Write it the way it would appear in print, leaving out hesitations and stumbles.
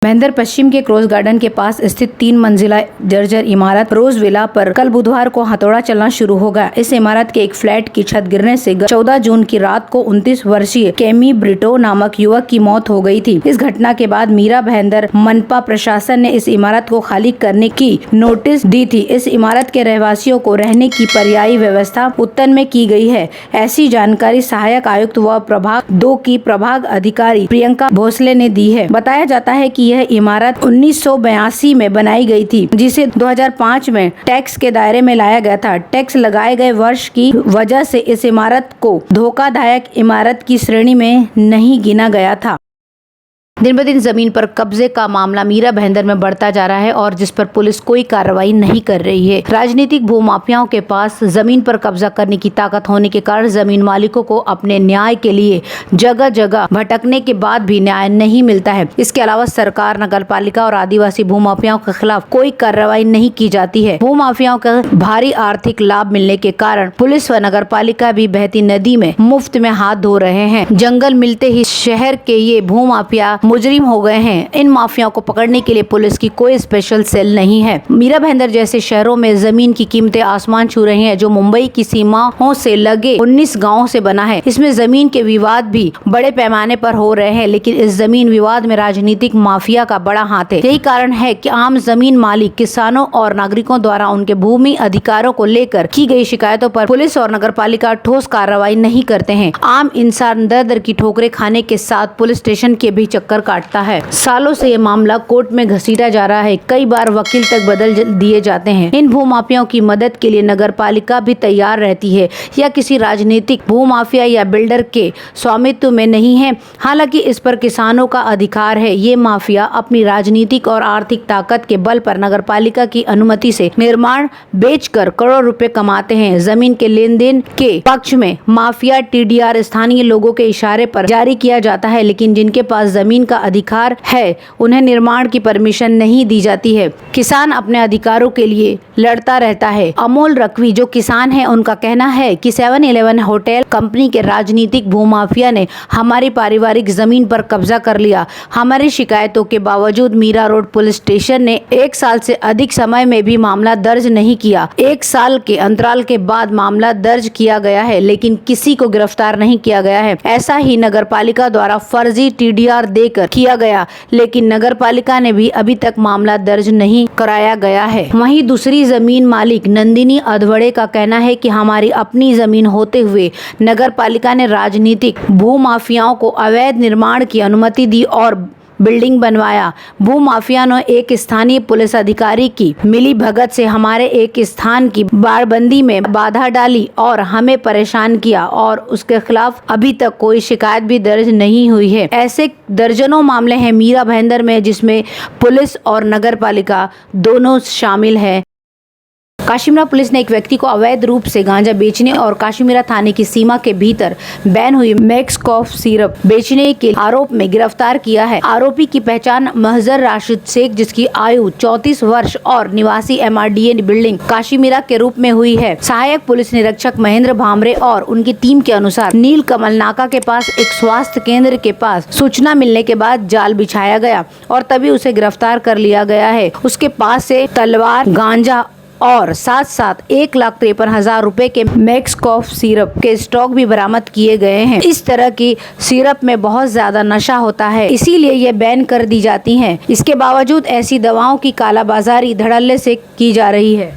महेंद्र पश्चिम के cross garden के पास स्थित 3 मंजिला जर्जर इमारत रोज विला पर कल बुधवार को हथौड़ा चलना शुरू हो गया। इस इमारत के एक फ्लैट की छत गिरने से 14 जून की रात को 29 वर्षीय केमी ब्रिटो नामक युवक की मौत हो गई थी। इस घटना के बाद मीरा भाईंदर मनपा प्रशासन ने इस इमारत को खाली करने की नोटिस दी थी। इस इमारत के रहवासियों को रहने की पर्यायी व्यवस्था उत्तन में की गई है। ऐसी जानकारी सहायक आयुक्त व प्रभाग 2 की प्रभाग अधिकारी प्रियंका भोसले ने दी है। बताया जाता है कि यह इमारत 1982 में बनाई गई थी, जिसे 2005 में टैक्स के दायरे में लाया गया था। टैक्स लगाए गए वर्ष की वजह से इस इमारत को धोखादायक इमारत की श्रेणी में नहीं गिना गया था। दिन ब दिन जमीन पर कब्जे का मामला मीरा भाईंदर में बढ़ता जा रहा है और जिस पर पुलिस कोई कार्रवाई नहीं कर रही है। राजनीतिक भूमाफियाओं के पास जमीन पर कब्जा करने की ताकत होने के कारण जमीन मालिकों को अपने न्याय के लिए जगह जगह भटकने के बाद भी न्याय नहीं मिलता है। इसके अलावा सरकार, नगरपालिका और आदिवासी भूमाफियाओं के खिलाफ कोई कार्रवाई नहीं की जाती है। भूमाफियाओं का भारी आर्थिक लाभ मिलने के कारण पुलिस व नगरपालिका भी बहती नदी में मुफ्त में हाथ धो रहे हैं। जंगल मिलते ही शहर के ये भूमाफिया मुजरिम हो गए हैं। इन माफियाओं को पकड़ने के लिए पुलिस की कोई स्पेशल सेल नहीं है। मीरा भाईंदर जैसे शहरों में जमीन की कीमतें आसमान छू रही हैं, जो मुंबई की सीमाओं से लगे 19 गांवों से बना है। इसमें जमीन के विवाद भी बड़े पैमाने पर हो रहे हैं, लेकिन इस जमीन विवाद में राजनीतिक माफिया का बड़ा हाथ है। यही कारण है कि आम जमीन मालिक, किसानों और नागरिकों द्वारा उनके भूमि अधिकारों को लेकर की गई शिकायतों पर पुलिस और नगरपालिका ठोस कार्रवाई नहीं करते हैं। आम इंसान दर दर की ठोकरें खाने के साथ पुलिस स्टेशन के भी चक्कर काटता है। सालों से ये मामला कोर्ट में घसीटा जा रहा है। कई बार वकील तक बदल दिए जाते हैं। इन भूमाफियाओं की मदद के लिए नगरपालिका भी तैयार रहती है या किसी राजनीतिक भूमाफिया या बिल्डर के स्वामित्व में नहीं है। हालांकि इस पर किसानों का अधिकार है। ये माफिया अपनी राजनीतिक और आर्थिक ताकत के बल पर नगरपालिका की अनुमति से निर्माण बेचकर करोड़ रुपए कमाते हैं। जमीन के लेन देन के पक्ष में माफिया TDR स्थानीय लोगों के इशारे पर जारी किया जाता है, लेकिन जिनके पास जमीन का अधिकार है उन्हें निर्माण की परमिशन नहीं दी जाती है। किसान अपने अधिकारों के लिए लड़ता रहता है। अमोल रखवी जो किसान है, उनका कहना है कि 7-Eleven होटल कंपनी के राजनीतिक भूमाफिया ने हमारी पारिवारिक जमीन पर कब्जा कर लिया। हमारी शिकायतों के बावजूद मीरा रोड पुलिस स्टेशन ने 1 साल से अधिक समय में भी मामला दर्ज नहीं किया। 1 साल के अंतराल के बाद मामला दर्ज किया गया है, लेकिन किसी को गिरफ्तार नहीं किया गया है। ऐसा ही नगरपालिका द्वारा फर्जी TDR देकर किया गया, लेकिन नगरपालिका ने भी अभी तक मामला दर्ज नहीं कराया गया है। वहीं दूसरी जमीन मालिक नंदिनी अधवड़े का कहना है कि हमारी अपनी जमीन होते हुए नगरपालिका ने राजनीतिक भूमाफियाओं को अवैध निर्माण की अनुमति दी और बिल्डिंग बनवाया। भूमाफिया ने एक स्थानीय पुलिस अधिकारी की मिली भगत से हमारे एक स्थान की बाड़बंदी में बाधा डाली और हमें परेशान किया और उसके खिलाफ अभी तक कोई शिकायत भी दर्ज नहीं हुई है। ऐसे दर्जनों मामले हैं मीरा भाईंदर में, जिसमें पुलिस और नगरपालिका दोनों शामिल है। काशीमीरा पुलिस ने एक व्यक्ति को अवैध रूप से गांजा बेचने और काशीमीरा थाने की सीमा के भीतर बैन हुई मैक्स कॉफ सिरप बेचने के आरोप में गिरफ्तार किया है। आरोपी की पहचान महजर राशिद शेख, जिसकी आयु 34 वर्ष और निवासी MRDA बिल्डिंग काशीमीरा के रूप में हुई है। सहायक पुलिस निरीक्षक महेंद्र भामरे और उनकी टीम के अनुसार नील कमल नाका के पास एक स्वास्थ्य केंद्र के पास सूचना मिलने के बाद जाल बिछाया गया और तभी उसे गिरफ्तार कर लिया गया है। उसके पास से तलवार, गांजा और साथ साथ 1,53,000 रुपए के मैक्स कॉफ सिरप के स्टॉक भी बरामद किए गए हैं। इस तरह की सिरप में बहुत ज्यादा नशा होता है, इसीलिए ये बैन कर दी जाती हैं। इसके बावजूद ऐसी दवाओं की कालाबाजारी धड़ल्ले से की जा रही है।